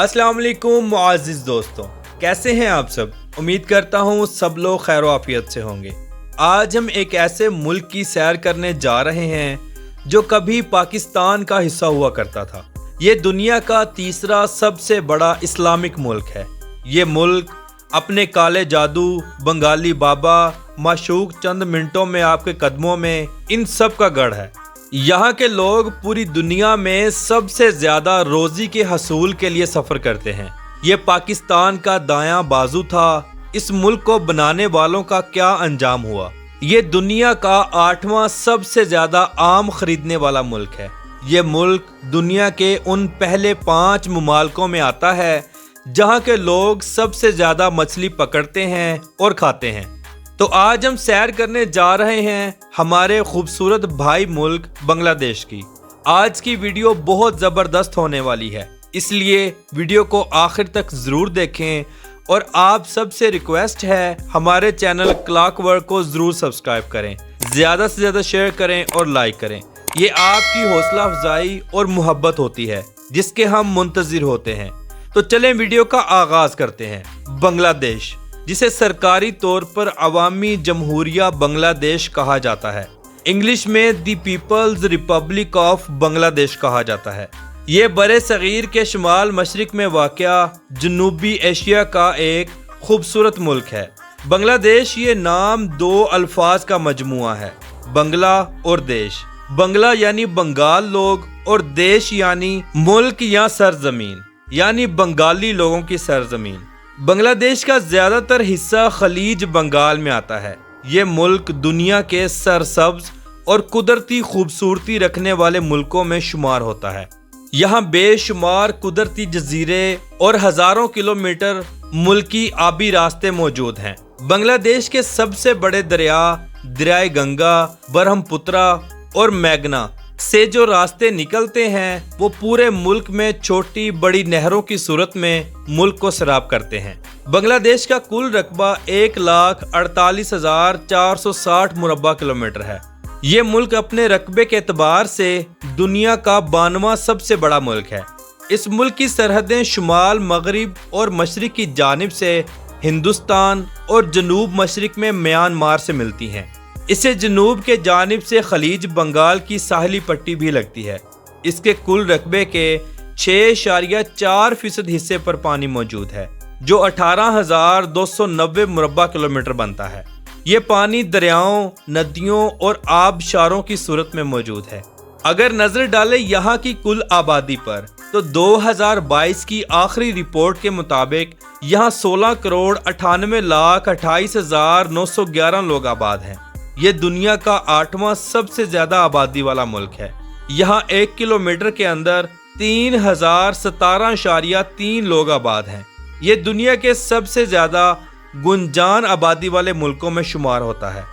अस्सलाम वालेकुम मुअज़्ज़िज़ दोस्तों, कैसे हैं आप सब। उम्मीद करता हूँ सब लोग खैर आफियत से होंगे। आज हम एक ऐसे मुल्क की सैर करने जा रहे हैं जो कभी पाकिस्तान का हिस्सा हुआ करता था। ये दुनिया का तीसरा सबसे बड़ा इस्लामिक मुल्क है। ये मुल्क अपने काले जादू, बंगाली बाबा, माशूक चंद मिनटों में आपके कदमों में, इन सब का गढ़ है। यहाँ के लोग पूरी दुनिया में सबसे ज्यादा रोजी के हसूल के लिए सफर करते हैं। ये पाकिस्तान का दायां बाजू था। इस मुल्क को बनाने वालों का क्या अंजाम हुआ। ये दुनिया का 8वां सबसे ज्यादा आम खरीदने वाला मुल्क है। ये मुल्क दुनिया के उन पहले 5 ममालिकों में आता है जहाँ के लोग सबसे ज्यादा मछली पकड़ते हैं और खाते हैं। तो आज हम सैर करने जा रहे हैं हमारे खूबसूरत भाई मुल्क बांग्लादेश की। आज की वीडियो बहुत ज़बरदस्त होने वाली है, इसलिए वीडियो को आखिर तक ज़रूर देखें। और आप सबसे रिक्वेस्ट है हमारे चैनल क्लॉकवर्क को ज़रूर सब्सक्राइब करें, ज़्यादा से ज़्यादा शेयर करें और लाइक करें। ये आपकी हौसला अफजाई और मोहब्बत होती है जिसके हम मुंतज़िर होते हैं। तो चलें वीडियो का आगाज़ करते हैं। बांग्लादेश, जिसे सरकारी तौर पर अवामी जमहूरिया बांग्लादेश कहा जाता है, इंग्लिश में दी पीपल्स रिपब्लिक ऑफ बांग्लादेश कहा जाता है। ये बरे सगीर के शुमाल मशरिक में वाक़या जनूबी एशिया का एक खूबसूरत मुल्क है। बांग्लादेश ये नाम 2 अल्फाज का मजमुआ है, बंगला और देश। बंगला यानी बंगाल लोग और देश यानी मुल्क या सरजमीन, यानी बंगाली लोगों की सरजमीन। बांग्लादेश का ज्यादातर हिस्सा खलीज बंगाल में आता है। ये मुल्क दुनिया के सरसब्ज और कुदरती खूबसूरती रखने वाले मुल्कों में शुमार होता है। यहाँ बेशुमार कुदरती जजीरे और हजारों किलोमीटर मुल्की आबी रास्ते मौजूद हैं। बांग्लादेश के सबसे बड़े दरियाए गंगा, ब्रह्मपुत्रा और मेघना से जो रास्ते निकलते हैं वो पूरे मुल्क में छोटी बड़ी नहरों की सूरत में मुल्क को सैराब करते हैं। बांग्लादेश का कुल रकबा 1,48,460 मुरब्बा किलोमीटर है। ये मुल्क अपने रकबे के एतबार से दुनिया का 92वां सबसे बड़ा मुल्क है। इस मुल्क की सरहदें शुमाल, मगरिब और मशरिक की जानिब से हिंदुस्तान और जनूब मशरिक में म्यांमार से मिलती हैं। इसे जनूब के जानिब से खलीज बंगाल की साहिली पट्टी भी लगती है। इसके कुल रकबे के 6.4% हिस्से पर पानी मौजूद है, जो 18,290 मुरब्बा किलोमीटर बनता है। ये पानी दरियाओं, नदियों और आबशारों की सूरत में मौजूद है। अगर नजर डालें यहाँ की कुल आबादी पर तो 2022 की आखिरी रिपोर्ट के मुताबिक यहाँ 16,98,28,911 लोग आबाद हैं। ये दुनिया का 8वां सबसे ज्यादा आबादी वाला मुल्क है। यहाँ 1 किलोमीटर के अंदर 3,017.3 लोग आबाद हैं। ये दुनिया के सबसे ज्यादा गुंजान आबादी वाले मुल्कों में शुमार होता है।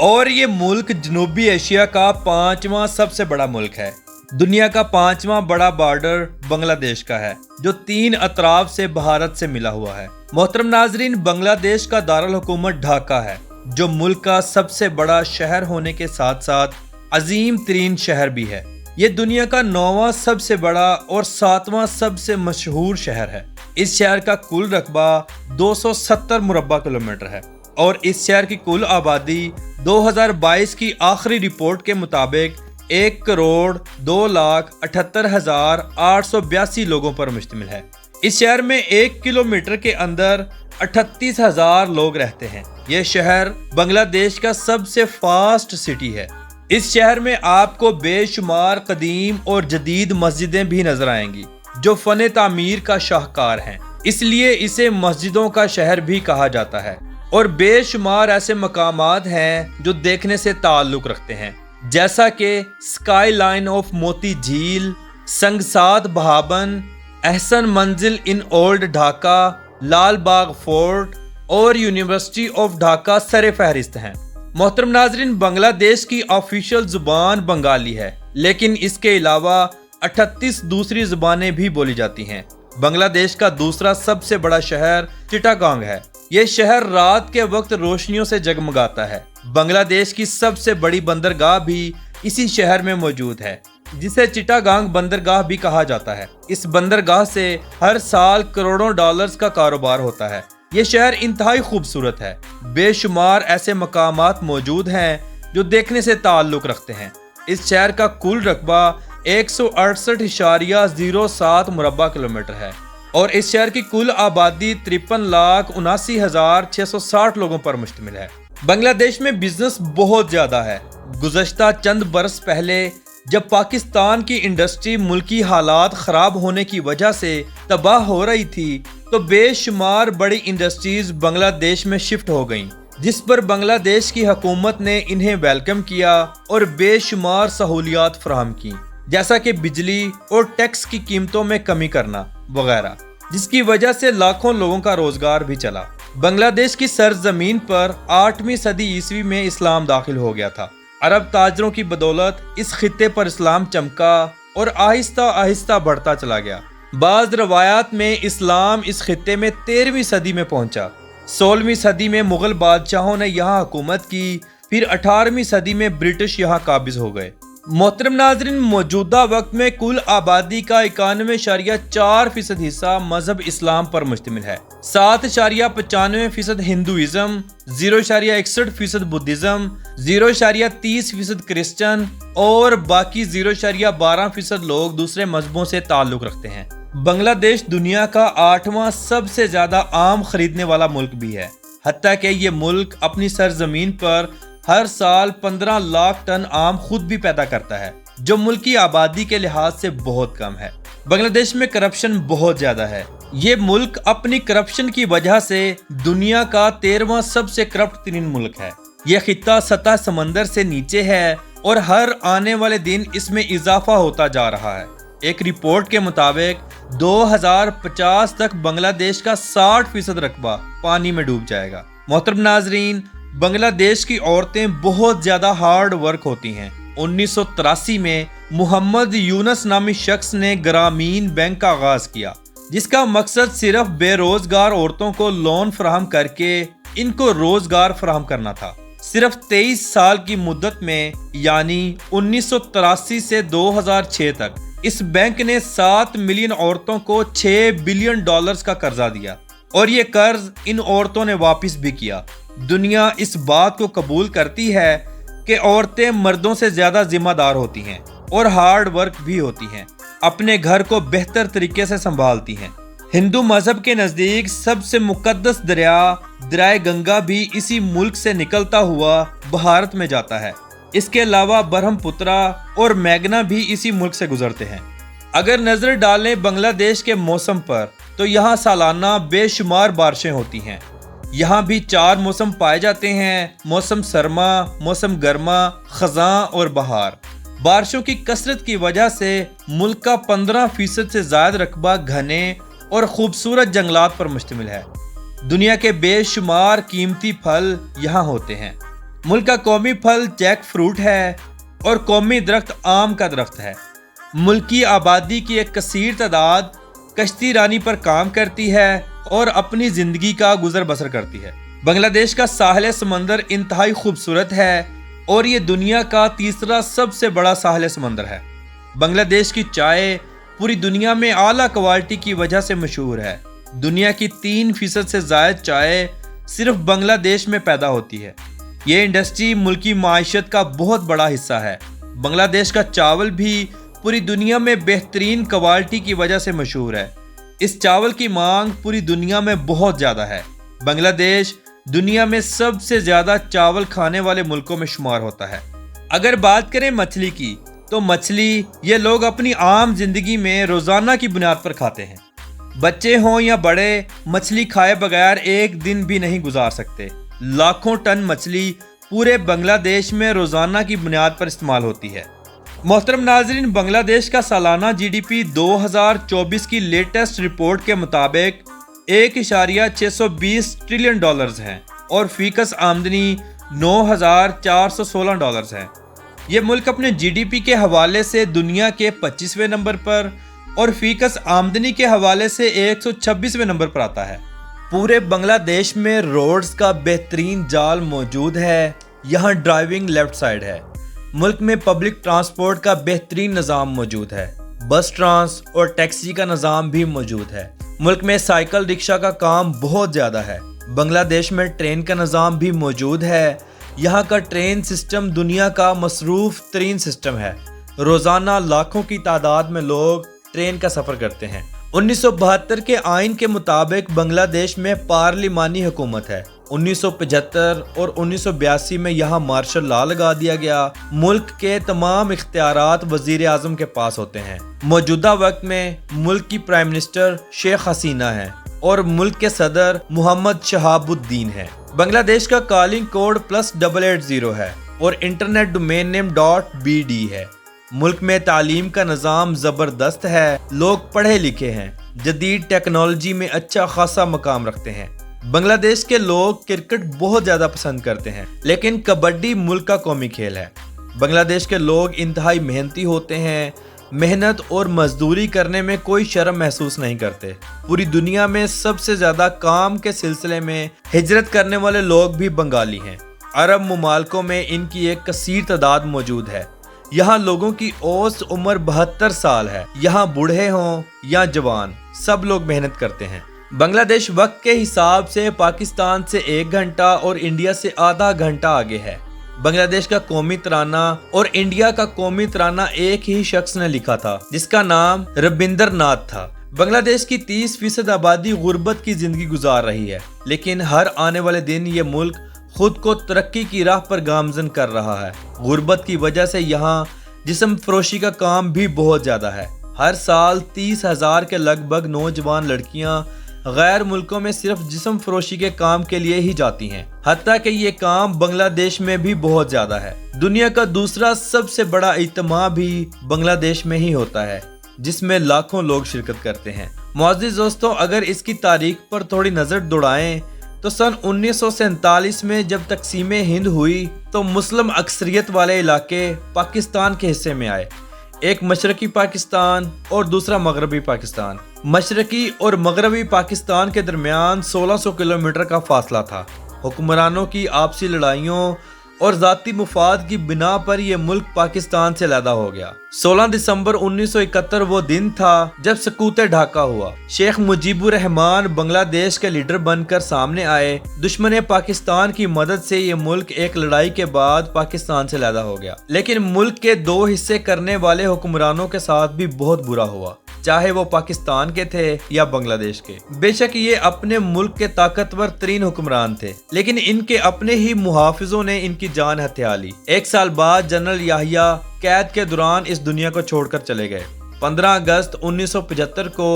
और ये मुल्क जनूबी एशिया का 5वां सबसे बड़ा मुल्क है। दुनिया का 5वां बड़ा बॉर्डर बांग्लादेश का है, जो 3 अतराफ से भारत से मिला हुआ है। मोहतरम नाजरीन, बांग्लादेश का दारुल हुकूमत ढाका है, जो मुल्क का सबसे बड़ा शहर होने के साथ साथ अजीम तरीन शहर भी है। ये दुनिया का 9वां सबसे बड़ा और 7वां सबसे मशहूर शहर है। इस शहर का कुल रकबा 270 मुरब्बा किलोमीटर है और इस शहर की कुल आबादी 2022 की आखिरी रिपोर्ट के मुताबिक 1,02,78,882 लोगों पर मुश्तमिल है। इस शहर में 1 किलोमीटर के अंदर 38,000 लोग रहते हैं। यह शहर बांग्लादेश का सबसे फास्ट सिटी है। इस शहर में आपको बेशुमार कदीम और जदीद मस्जिदें भी नजर आएंगी जो फन तामीर का शाहकार हैं, इसलिए इसे मस्जिदों का शहर भी कहा जाता है। और बेशुमार ऐसे मकामात हैं जो देखने से ताल्लुक रखते हैं, जैसा कि स्काई लाइन ऑफ मोती झील, संगसाद बहाबन, एहसन मंजिल in old Dhaka, Lal Bagh fort और यूनिवर्सिटी ऑफ ढाका सरे फहरिस्त हैं। मोहतरम नाजरीन, बांग्लादेश की ऑफिशियल जुबान बंगाली है, लेकिन इसके अलावा 38 दूसरी जुबानें भी बोली जाती हैं। बांग्लादेश का दूसरा सबसे बड़ा शहर चिटागांग है। यह शहर रात के वक्त रोशनियों से जगमगाता है। बांग्लादेश की सबसे बड़ी बंदरगाह भी इसी शहर में मौजूद है। जिसे चिटागांग बंदरगाह भी कहा जाता है। इस बंदरगाह से हर साल करोड़ों डॉलर्स का कारोबार होता है। ये शहर इंतहाई खूबसूरत है। बेशुमार ऐसे मकामात मौजूद हैं जो देखने से ताल्लुक रखते हैं। इस शहर का कुल रकबा 168.07 मुरब्बा किलोमीटर है और इस शहर की कुल आबादी 53,79,660 लोगों पर मुश्तमिल है। बांग्लादेश में बिजनेस बहुत ज्यादा है। गुज़श्ता चंद बरस पहले जब पाकिस्तान की इंडस्ट्री मुल्की हालात खराब होने की वजह से तबाह हो रही थी तो बेशुमार बड़ी इंडस्ट्रीज बांग्लादेश में शिफ्ट हो गईं, जिस पर बांग्लादेश की हुकूमत ने इन्हें वेलकम किया और बेशुमार सहूलियात फराहम की, जैसा कि बिजली और टैक्स की कीमतों में कमी करना वगैरह, जिसकी वजह से लाखों लोगों का रोजगार भी चला। बांग्लादेश की सरजमीन पर 8वीं सदी ईस्वी में इस्लाम दाखिल हो गया था। अरब ताजरों की बदौलत इस खित्ते पर इस्लाम चमका और आहिस्ता आहिस्ता बढ़ता चला गया। बाज़ रवायात में इस्लाम इस खित्ते में 13वीं सदी में पहुंचा। 16वीं सदी में मुगल बादशाहों ने यहाँ हुकूमत की, फिर 18वीं सदी में ब्रिटिश यहाँ काबिज हो गए। मोहतरम नाज़रीन, मौजूदा वक्त में कुल आबादी का 91.4% हिस्सा मजहब इस्लाम पर मुश्तमिल है। 7.95% हिंदुइज्म, 0.61% बुद्धिज्म, 0.30% क्रिश्चियन और बाकी 0.12% लोग दूसरे मजहबों से ताल्लुक रखते हैं। बांग्लादेश दुनिया का 8वां सबसे ज्यादा आम खरीदने वाला मुल्क भी है। हत्ता कि ये मुल्क अपनी सरजमीन पर हर साल 15 लाख टन आम खुद भी पैदा करता है, जो मुल्क की आबादी के लिहाज से बहुत कम है। बांग्लादेश में करप्शन बहुत ज्यादा है। ये मुल्क अपनी करप्शन की वजह से दुनिया का 13वां सबसे करप्ट तरीन मुल्क है। ये खित्ता सतह समंदर से नीचे है और हर आने वाले दिन इसमें इजाफा होता जा रहा है। एक रिपोर्ट के मुताबिक 2050 तक बांग्लादेश का 60% रकबा पानी में डूब जाएगा। मोहतरम नाजरीन, बांग्लादेश की औरतें बहुत ज्यादा हार्ड वर्क होती हैं। 1983 में मोहम्मद यूनस नामी शख्स ने ग्रामीण बैंक का आगाज किया, जिसका मकसद सिर्फ बेरोजगार औरतों को लोन फराहम करके इनको रोजगार फराहम करना था। सिर्फ 23 साल की मुद्दत में यानी 1983 से 2006 तक इस बैंक ने 7 मिलियन औरतों को $6 बिलियन का कर्जा दिया और ये कर्ज इन औरतों ने वापस भी किया। दुनिया इस बात को कबूल करती है कि औरतें मर्दों से ज्यादा जिम्मेदार होती हैं और हार्ड वर्क भी होती हैं, अपने घर को बेहतर तरीके से संभालती हैं। हिंदू मजहब के नजदीक सबसे मुकद्दस दरिया गंगा भी इसी मुल्क से निकलता हुआ भारत में जाता है। इसके अलावा ब्रह्मपुत्रा और मेघना भी इसी मुल्क से गुजरते हैं। अगर नजर डालें बांग्लादेश के मौसम पर तो यहाँ सालाना बेशुमार बारिशें होती हैं। यहाँ भी 4 मौसम पाए जाते हैं: मौसम सरमा, मौसम गर्मा, खज़ां और बहार। बारिशों की कसरत की वजह से मुल्क का 15% से ज्यादा रकबा घने और खूबसूरत जंगलात पर मुश्तमिल है। दुनिया के बेशुमार कीमती फल यहाँ होते हैं। मुल्क का कौमी फल जैक फ्रूट है और कौमी दरख्त आम का दरख्त है। मुल्क की आबादी की एक कसीर तादाद कश्ती रानी पर काम करती है और अपनी जिंदगी का गुजर बसर करती है। बांग्लादेश का साहिल समंदर इंतहाई खूबसूरत है और ये दुनिया का 3रा सबसे बड़ा साहिल समंदर है। बांग्लादेश की चाय पूरी दुनिया में आला क्वालिटी की वजह से मशहूर है। दुनिया की 3% से ज्यादा चाय सिर्फ बांग्लादेश में पैदा होती है। ये इंडस्ट्री मुल्की माइशत का बहुत बड़ा हिस्सा है। बांग्लादेश का चावल भी पूरी दुनिया में बेहतरीन क्वालिटी की वजह से मशहूर है। इस चावल की मांग पूरी दुनिया में बहुत ज्यादा है। बांग्लादेश दुनिया में सबसे ज्यादा चावल खाने वाले मुल्कों में शुमार होता है। अगर बात करें मछली की तो मछली ये लोग अपनी आम जिंदगी में रोजाना की बुनियाद पर खाते हैं। बच्चे हों या बड़े, मछली खाए बगैर एक दिन भी नहीं गुजार सकते। लाखों टन मछली पूरे बांग्लादेश में रोजाना की बुनियाद पर इस्तेमाल होती है। मोहतरम नाजरीन, बांग्लादेश का सालाना GDP 2024 की लेटेस्ट रिपोर्ट के मुताबिक $1.620 ट्रिलियन है और फीकस आमदनी $9,416 है। ये मुल्क अपने GDP के हवाले से दुनिया के 25वें नंबर पर और फीकस आमदनी के हवाले से 126वें नंबर पर आता है। पूरे बांग्लादेश में रोड्स का बेहतरीन जाल मौजूद है। यहाँ ड्राइविंग लेफ्ट साइड है। ملک میں پبلک ٹرانسپورٹ کا بہترین نظام موجود ہے، بس ٹرانس اور ٹیکسی کا نظام بھی موجود ہے۔ ملک میں سائیکل رکشہ کا کام بہت زیادہ ہے۔ بنگلہ دیش میں ٹرین کا نظام بھی موجود ہے۔ یہاں کا ٹرین سسٹم دنیا کا مصروف ترین سسٹم ہے۔ روزانہ لاکھوں کی تعداد میں لوگ ٹرین کا سفر کرتے ہیں۔ 1972 کے آئین کے مطابق بنگلہ دیش میں پارلیمانی حکومت ہے۔ 1975 اور 1982 میں یہاں مارشل لا لگا دیا گیا۔ ملک کے تمام اختیارات وزیر اعظم کے پاس ہوتے ہیں۔ موجودہ وقت میں ملک کی پرائم منسٹر شیخ حسینہ ہے اور ملک کے صدر محمد شہاب الدین ہے۔ بنگلہ دیش کا کالنگ کوڈ +880 ہے اور انٹرنیٹ ڈومین نیم .bd ہے۔ ملک میں تعلیم کا نظام زبردست ہے، لوگ پڑھے لکھے ہیں، جدید ٹیکنالوجی میں اچھا خاصا مقام رکھتے ہیں۔ بنگلہ دیش کے لوگ کرکٹ بہت زیادہ پسند کرتے ہیں، لیکن کبڈی ملک کا قومی کھیل ہے۔ بنگلہ دیش کے لوگ انتہائی محنتی ہوتے ہیں، محنت اور مزدوری کرنے میں کوئی شرم محسوس نہیں کرتے۔ پوری دنیا میں سب سے زیادہ کام کے سلسلے میں ہجرت کرنے والے لوگ بھی بنگالی ہیں۔ عرب ممالکوں میں ان کی ایک کثیر تعداد موجود ہے۔ یہاں لوگوں کی اوسط عمر 72 سال ہے۔ یہاں بوڑھے ہوں یا جوان، سب لوگ محنت کرتے ہیں۔ بنگلہ دیش وقت کے حساب سے پاکستان سے 1 گھنٹہ اور انڈیا سے آدھا گھنٹہ آگے ہے۔ بنگلہ دیش کا قومی ترانہ اور انڈیا کا قومی ترانہ ایک ہی شخص نے لکھا تھا، جس کا نام ربندر ناتھ تھا۔ بنگلہ دیش کی 30% آبادی غربت کی زندگی گزار رہی ہے، لیکن ہر آنے والے دن یہ ملک خود کو ترقی کی راہ پر گامزن کر رہا ہے۔ غربت کی وجہ سے یہاں جسم فروشی کا کام بھی بہت زیادہ ہے۔ ہر سال 30,000 کے لگ بھگ نوجوان لڑکیاں غیر ملکوں میں صرف جسم فروشی کے کام کے لیے ہی جاتی ہیں، حتیٰ کہ یہ کام بنگلہ دیش میں بھی بہت زیادہ ہے۔ دنیا کا دوسرا سب سے بڑا اجتماع بھی بنگلہ دیش میں ہی ہوتا ہے، جس میں لاکھوں لوگ شرکت کرتے ہیں۔ معزز دوستوں، اگر اس کی تاریخ پر تھوڑی نظر دوڑائیں تو سن 1947 میں جب تقسیم ہند ہوئی تو مسلم اکثریت والے علاقے پاکستان کے حصے میں آئے، ایک مشرقی پاکستان اور دوسرا مغربی پاکستان۔ مشرقی اور مغربی پاکستان کے درمیان 1600 کلومیٹر کا فاصلہ تھا۔ حکمرانوں کی آپسی لڑائیوں اور ذاتی مفاد کی بنا پر یہ ملک پاکستان سے علیحدہ ہو گیا۔ 16 دسمبر 1971 وہ دن تھا جب سقوط ڈھاکہ ہوا۔ شیخ مجیب الرحمان بنگلہ دیش کے لیڈر بن کر سامنے آئے۔ دشمن پاکستان کی مدد سے یہ ملک ایک لڑائی کے بعد پاکستان سے علیحدہ ہو گیا، لیکن ملک کے 2 حصے کرنے والے حکمرانوں کے ساتھ بھی بہت برا ہوا، چاہے وہ پاکستان کے تھے یا بنگلہ دیش کے۔ بے شک یہ اپنے ملک کے طاقتور ترین حکمران تھے، لیکن ان کے اپنے ہی محافظوں نے ان کی جان ہتھیا لی۔ 1 سال بعد جنرل یحییٰ قید کے دوران اس دنیا کو چھوڑ کر چلے گئے۔ 15 اگست 1975 کو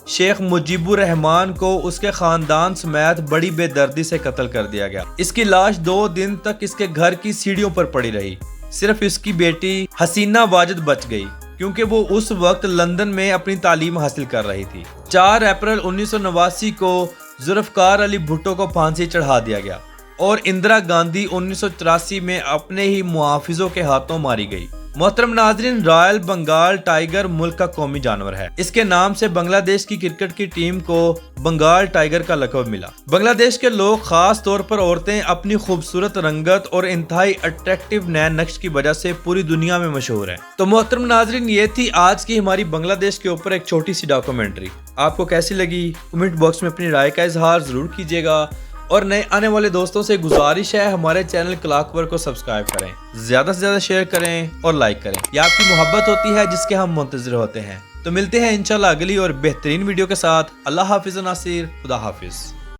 شیخ مجیب الرحمان کو اس کے خاندان سمیت بڑی بے دردی سے قتل کر دیا گیا۔ اس کی لاش 2 دن تک اس کے گھر کی سیڑھیوں پر پڑی رہی۔ صرف اس کی بیٹی حسینہ واجد بچ گئی، کیونکہ وہ اس وقت لندن میں اپنی تعلیم حاصل کر رہی تھی۔ 4 اپریل 1989 کو ذوالفقار علی بھٹو کو پھانسی چڑھا دیا گیا اور اندرا گاندھی 1984 میں اپنے ہی محافظوں کے ہاتھوں ماری گئی۔ محترم ناظرین، رائل بنگال ٹائیگر ملک کا قومی جانور ہے۔ اس کے نام سے بنگلہ دیش کی کرکٹ کی ٹیم کو بنگال ٹائیگر کا لقب ملا۔ بنگلہ دیش کے لوگ، خاص طور پر عورتیں، اپنی خوبصورت رنگت اور انتہائی اٹریکٹیو نین نقش کی وجہ سے پوری دنیا میں مشہور ہیں۔ تو محترم ناظرین، یہ تھی آج کی ہماری بنگلہ دیش کے اوپر ایک چھوٹی سی ڈاکومنٹری۔ آپ کو کیسی لگی؟ کمنٹ باکس میں اپنی رائے کا اظہار ضرور کیجیے گا، اور نئے آنے والے دوستوں سے گزارش ہے ہمارے چینل کلاک ورک کو سبسکرائب کریں، زیادہ سے زیادہ شیئر کریں اور لائک کریں۔ یہ آپ کی محبت ہوتی ہے جس کے ہم منتظر ہوتے ہیں۔ تو ملتے ہیں انشاءاللہ اگلی اور بہترین ویڈیو کے ساتھ۔ اللہ حافظ ناصر، خدا حافظ۔